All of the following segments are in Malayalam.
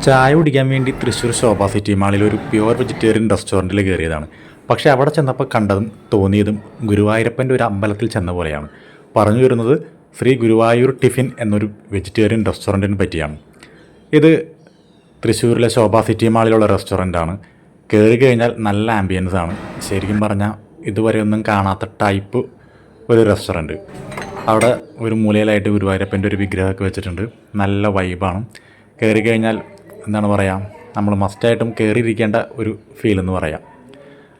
ചായ കുടിക്കാൻ വേണ്ടി തൃശ്ശൂർ ശോഭ സിറ്റി മാളിൽ ഒരു പ്യുവർ വെജിറ്റേറിയൻ റെസ്റ്റോറൻറ്റിൽ കയറിയതാണ്. പക്ഷേ അവിടെ ചെന്നപ്പോൾ കണ്ടതും തോന്നിയതും ഗുരുവായൂരപ്പൻ്റെ ഒരു അമ്പലത്തിൽ ചെന്ന പോലെയാണ്. പറഞ്ഞു വരുന്നത് ശ്രീ ഗുരുവായൂർ ടിഫിൻ എന്നൊരു വെജിറ്റേറിയൻ റെസ്റ്റോറൻറ്റിനെ പറ്റിയാണ്. ഇത് തൃശ്ശൂരിലെ ശോഭ സിറ്റി മാളിലുള്ള റെസ്റ്റോറൻറ്റാണ്. കയറി കഴിഞ്ഞാൽ നല്ല ആംബിയൻസ് ആണ്. ശരിക്കും പറഞ്ഞാൽ ഇതുവരെ ഒന്നും കാണാത്ത ടൈപ്പ് ഒരു റെസ്റ്റോറൻറ്റ്. അവിടെ ഒരു മൂലയിലായിട്ട് ഗുരുവായൂരപ്പൻ്റെ ഒരു വിഗ്രഹമൊക്കെ വെച്ചിട്ടുണ്ട്. നല്ല വൈബാണ്. കയറി കഴിഞ്ഞാൽ എന്താണ് പറയുക, നമ്മൾ മസ്റ്റായിട്ടും കയറിയിരിക്കേണ്ട ഒരു ഫീൽ എന്ന് പറയാം.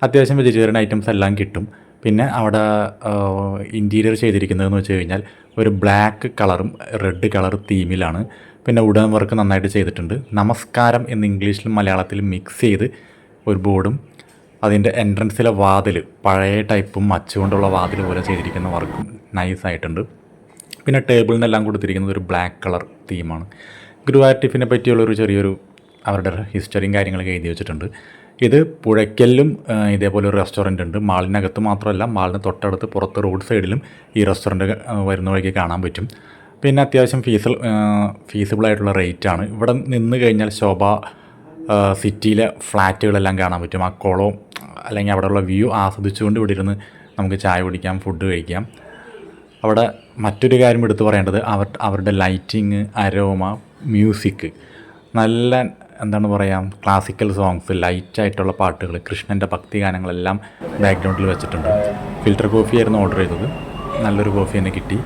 അത്യാവശ്യം വെജിറ്റേറിയൻ ഐറ്റംസ് എല്ലാം കിട്ടും. പിന്നെ അവിടെ ഇൻറ്റീരിയർ ചെയ്തിരിക്കുന്നതെന്ന് വെച്ച് കഴിഞ്ഞാൽ ഒരു ബ്ലാക്ക് കളറും റെഡ് കളർ തീമിലാണ്. പിന്നെ വുഡൻ വർക്ക് നന്നായിട്ട് ചെയ്തിട്ടുണ്ട്. നമസ്കാരം എന്ന് ഇംഗ്ലീഷിലും മലയാളത്തിലും മിക്സ് ചെയ്ത് ഒരു ബോർഡും അതിൻ്റെ എൻട്രൻസിലെ വാതിൽ പഴയ ടൈപ്പും അച്ചുകൊണ്ടുള്ള വാതിൽ പോലെ ചെയ്തിരിക്കുന്ന വർക്കും നൈസായിട്ടുണ്ട്. പിന്നെ ടേബിളിനെല്ലാം കൊടുത്തിരിക്കുന്നത് ഒരു ബ്ലാക്ക് കളർ തീമാണ്. ഗുരുവായൂർ ടിഫിനെ പറ്റിയുള്ളൊരു ചെറിയൊരു അവരുടെ ഹിസ്റ്ററിയും കാര്യങ്ങളൊക്കെ എഴുതി വെച്ചിട്ടുണ്ട്. ഇത് പുഴയ്ക്കലിലും ഇതേപോലെ ഒരു റെസ്റ്റോറൻറ്റ് ഉണ്ട്. മാളിനകത്ത് മാത്രമല്ല, മാളിന് തൊട്ടടുത്ത് പുറത്ത് റോഡ് സൈഡിലും ഈ റെസ്റ്റോറൻറ്റ് വരുന്ന വഴിക്ക് കാണാൻ പറ്റും. പിന്നെ അത്യാവശ്യം ഫീസിബിളായിട്ടുള്ള റേറ്റാണ്. ഇവിടെ നിന്ന് കഴിഞ്ഞാൽ ശോഭ സിറ്റിയിലെ ഫ്ലാറ്റുകളെല്ലാം കാണാൻ പറ്റും. ആ കുളവും അല്ലെങ്കിൽ അവിടെയുള്ള വ്യൂ ആസ്വദിച്ചുകൊണ്ട് ഇവിടെ ഇരുന്ന് നമുക്ക് ചായ കുടിക്കാം, ഫുഡ് കഴിക്കാം. അവിടെ മറ്റൊരു കാര്യം എടുത്തു പറയേണ്ടത് അവരുടെ ലൈറ്റിങ്, അരോമ, മ്യൂസിക്, നല്ല എന്താണ് പറയുക, ക്ലാസിക്കൽ സോങ്സ്, ലൈറ്റായിട്ടുള്ള പാട്ടുകൾ, കൃഷ്ണൻ്റെ ഭക്തി ഗാനങ്ങളെല്ലാം ബാക്ക്ഗ്രൗണ്ടിൽ വെച്ചിട്ടുണ്ട്. ഫിൽറ്റർ കോഫി ആയിരുന്നു ഓർഡർ ചെയ്തത്. നല്ലൊരു കോഫി തന്നെ കിട്ടി.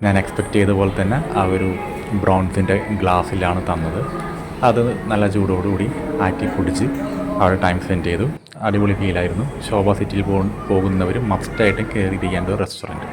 ഞാൻ എക്സ്പെക്റ്റ് ചെയ്ത പോലെ തന്നെ ആ ഒരു ബ്രോൺസിൻ്റെ ഗ്ലാസ്സിലാണ് തന്നത്. അത് നല്ല ചൂടോടുകൂടി ആറ്റി കുടിച്ച് അവിടെ ടൈം സ്പെൻഡ് ചെയ്തു. അടിപൊളി ഫീലായിരുന്നു. ശോഭ സിറ്റിയിൽ പോകുന്നവർ മസ്റ്റായിട്ട് കയറിയിരിക്കേണ്ട ഒരു റെസ്റ്റോറൻറ്റ്.